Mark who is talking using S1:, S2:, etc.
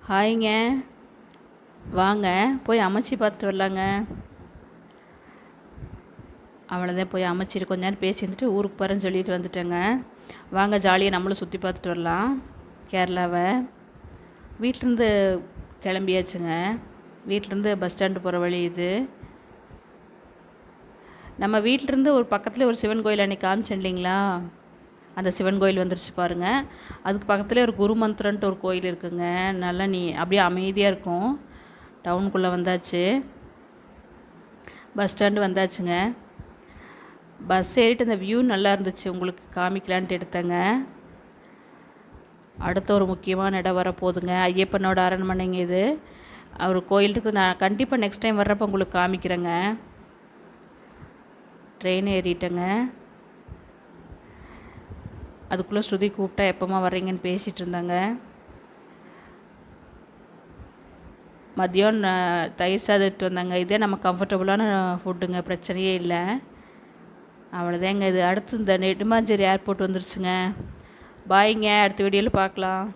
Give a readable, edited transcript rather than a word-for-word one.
S1: ஹாய்ங்க. வாங்க போய் அமைச்சி பார்த்துட்டு வரலாங்க. அவ்வளோதான், போய் அமைச்சிட்டு கொஞ்ச நேரம் பேசியிருந்துட்டு ஊருக்கு போகிறேன்னு சொல்லிட்டு வந்துட்டேங்க. வாங்க ஜாலியாக நம்மளும் சுற்றி பார்த்துட்டு வரலாம் கேரளாவை. வீட்டிலேருந்து கிளம்பியாச்சுங்க. வீட்டிலேருந்து பஸ் ஸ்டாண்டு போகிற வழி இது. நம்ம வீட்டிலேருந்து ஒரு பக்கத்தில் ஒரு சிவன் கோயில் அன்றைக்கி காமிச்சேன் இல்லைங்களா, அந்த சிவன் கோயில் வந்துருச்சு பாருங்கள். அதுக்கு பக்கத்தில் ஒரு குரு மந்திரன்ட்டு ஒரு கோயில் இருக்குங்க. நல்லா அப்படியே அமைதியாக இருக்கும். டவுனுக்குள்ளே வந்தாச்சு, பஸ் ஸ்டாண்டு வந்தாச்சுங்க. பஸ் ஏறிட்டு அந்த வியூ நல்லா இருந்துச்சு, உங்களுக்கு காமிக்கலான்ட்டு எடுத்தேங்க. அடுத்த ஒரு முக்கியமான இடம் வரப்போகுதுங்க. ஐயப்பனோட அரண்மனைங்க இது. அவர் கோயில் இருக்குது. நான் கண்டிப்பாக நெக்ஸ்ட் டைம் வர்றப்போ உங்களுக்கு காமிக்கிறேங்க. ட்ரெயின் ஏறிட்டேங்க. அதுக்குள்ளே ஸ்ருதி கூப்பிட்டா எப்போமா வர்றீங்கன்னு பேசிகிட்டு இருந்தாங்க. மதியம் தயிர் சாதம் எடுத்து வந்தாங்க. இதே நம்ம கம்ஃபர்டபுளான ஃபுட்டுங்க, பிரச்சனையே இல்லை. அவ்வளோதாங்க. இது அடுத்து இந்த நெடுமாஞ்சேரி ஏர்போர்ட் வந்துருச்சுங்க. பாய்ங்க, அடுத்த வீடியோவில் பார்க்கலாம்.